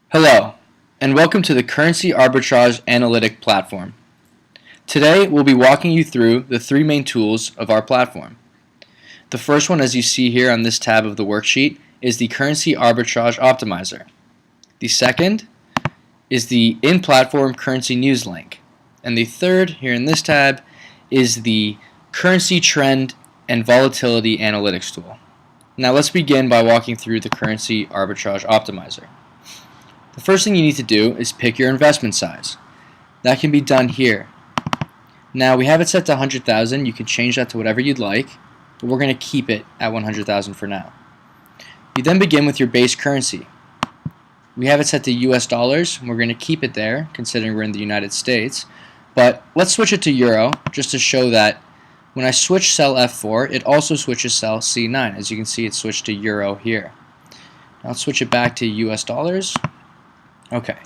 Hello, and welcome to the Currency Arbitrage Analytic platform. Today, we'll be walking you through the three main tools of our platform. The first one, as you see here on this tab of the worksheet, is the Currency Arbitrage Optimizer. The second is the in-platform currency news link. And the third, here in this tab, is the Currency Trend and Volatility Analytics tool. Now let's begin by walking through the Currency Arbitrage Optimizer. The first thing you need to do is pick your investment size. That can be done here. Now we have it set to 100,000. You can change that to whatever you'd like, but we're going to keep it at 100,000 for now. You then begin with your base currency. We have it set to US dollars, and we're going to keep it there considering we're in the United States, but let's switch it to euro just to show that when I switch cell F4, it also switches cell C9. As you can see, it switched to euro here. Now let's switch it back to US dollars. Okay,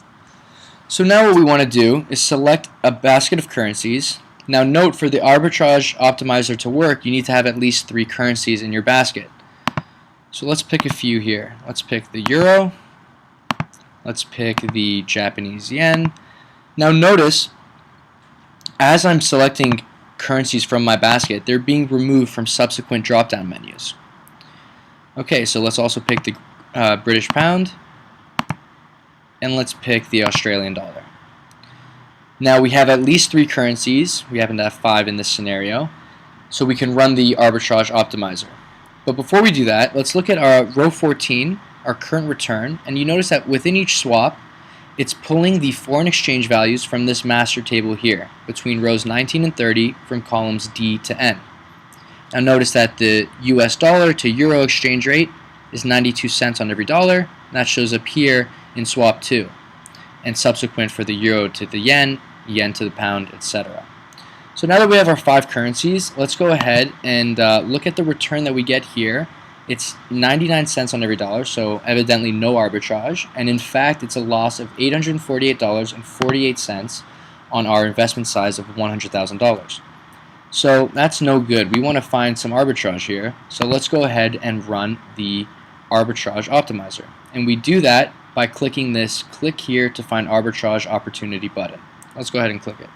so now what we want to do is select a basket of currencies. Now note, for the arbitrage optimizer to work, you need to have at least 3 currencies in your basket. So let's pick a few here. Let's pick the euro. Let's pick the Japanese yen. Now notice, as I'm selecting currencies from my basket, they're being removed from subsequent drop-down menus. Okay, so let's also pick the British pound. And let's pick the Australian dollar. Now we have at least 3 currencies. We happen to have 5 in this scenario, so we can run the arbitrage optimizer. But before we do that, let's look at our row 14, our current return, and you notice that within each swap, it's pulling the foreign exchange values from this master table here, between rows 19 and 30 from columns D to N. Now notice that the US dollar to euro exchange rate is 92 cents on every dollar, and that shows up here in swap 2, and subsequent for the euro to the yen, yen to the pound, etc. So now that we have our 5 currencies, let's go ahead and look at the return that we get here. It's 99 cents on every dollar, so evidently no arbitrage, and in fact it's a loss of $848.48 on our investment size of $100,000. So that's no good. We want to find some arbitrage here, so let's go ahead and run the arbitrage optimizer. And we do that by clicking this click here to find arbitrage opportunity button. Let's go ahead and click it.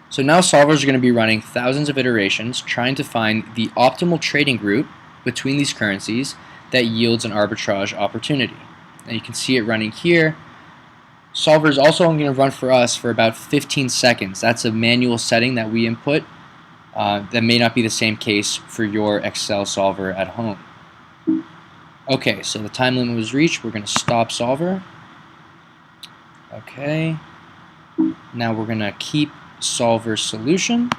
So now solvers are going to be running thousands of iterations trying to find the optimal trading route between these currencies that yields an arbitrage opportunity. And you can see it running here. Solver is also only going to run for us for about 15 seconds. That's a manual setting that we input. That may not be the same case for your Excel solver at home. Okay, so the time limit was reached. We're going to stop solver. Okay. Now we're going to keep solver solution.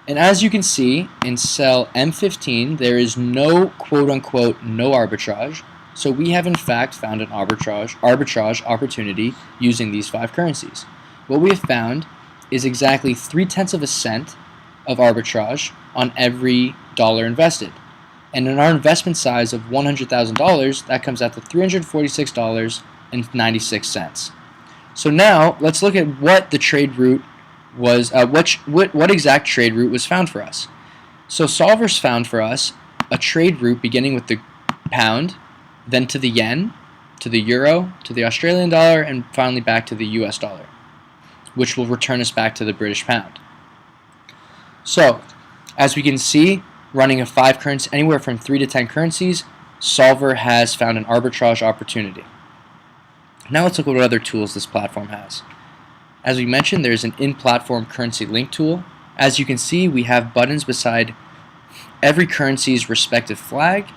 And as you can see, in cell M15, there is no quote-unquote no arbitrage. So we have in fact found an arbitrage opportunity using these 5 currencies. What we have found is exactly 0.3 cents of arbitrage on every dollar invested. And in our investment size of $100,000, that comes out to $346.96. So now let's look at what the trade route was. What exact trade route was found for us? So solvers found for us a trade route beginning with the pound, then to the yen, to the euro, to the Australian dollar, and finally back to the US dollar, which will return us back to the British pound. So as we can see, running a 5 currency, anywhere from 3 to 10 currencies, solver has found an arbitrage opportunity. Now let's look at what other tools this platform has. As we mentioned, there's an in-platform currency link tool. As you can see, we have buttons beside every currency's respective flag.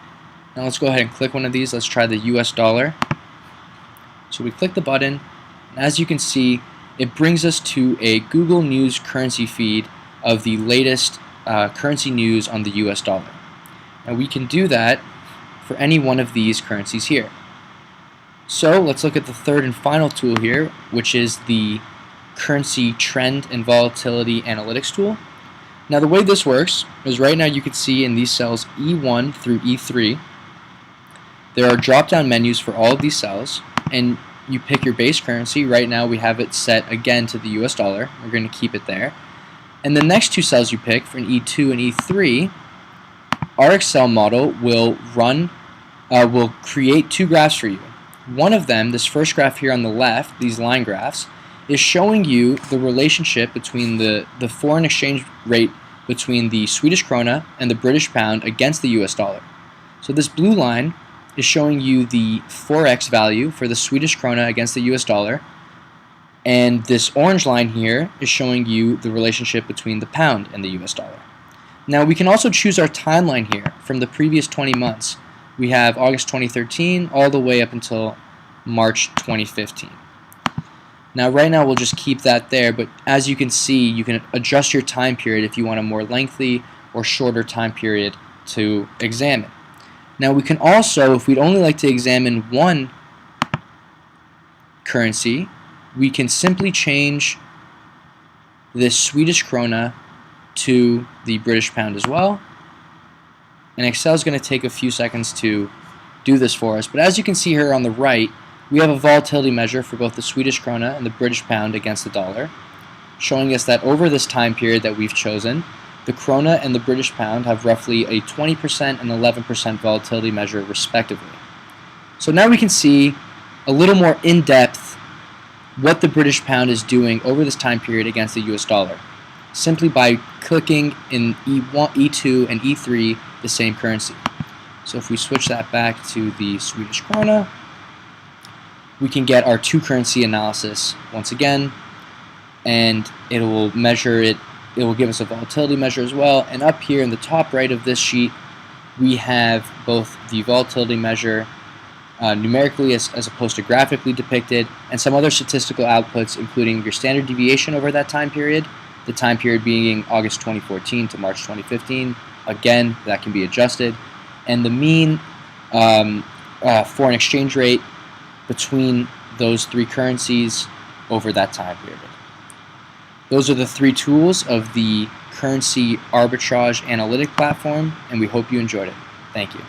Now let's go ahead and click one of these. Let's try the US dollar. So we click the button, and as you can see, it brings us to a Google News currency feed of the latest currency news on the US dollar. And we can do that for any one of these currencies here. So let's look at the third and final tool here, which is the Currency Trend and Volatility Analytics tool. Now the way this works is right now you can see in these cells E1 through E3, there are drop-down menus for all of these cells, and you pick your base currency. Right now we have it set again to the US dollar. We're going to keep it there. And the next 2 cells you pick for an E2 and E3, our Excel model will create 2 graphs for you. One of them, this first graph here on the left, these line graphs, is showing you the relationship between the foreign exchange rate between the Swedish krona and the British pound against the US dollar. So this blue line is showing you the forex value for the Swedish krona against the US dollar, and this orange line here is showing you the relationship between the pound and the US dollar. Now we can also choose our timeline here from the previous 20 months. We have August 2013 all the way up until March 2015. Now right now we'll just keep that there, but as you can see, you can adjust your time period if you want a more lengthy or shorter time period to examine. Now we can also, if we'd only like to examine one currency, we can simply change this Swedish krona to the British pound as well. And Excel is going to take a few seconds to do this for us. But as you can see here on the right, we have a volatility measure for both the Swedish krona and the British pound against the dollar, showing us that over this time period that we've chosen, the krona and the British pound have roughly a 20% and 11% volatility measure respectively. So now we can see a little more in-depth what the British pound is doing over this time period against the US dollar, simply by clicking in E1, E2, and E3 the same currency. So if we switch that back to the Swedish krona, we can get our two currency analysis once again, and it will measure it. It will give us a volatility measure as well. And up here in the top right of this sheet, we have both the volatility measure numerically as opposed to graphically depicted, and some other statistical outputs, including your standard deviation over that time period, the time period being August 2014 to March 2015. Again, that can be adjusted, and the mean foreign exchange rate between those three currencies over that time period. Those are the three tools of the Currency Arbitrage Analytic platform, and we hope you enjoyed it. Thank you.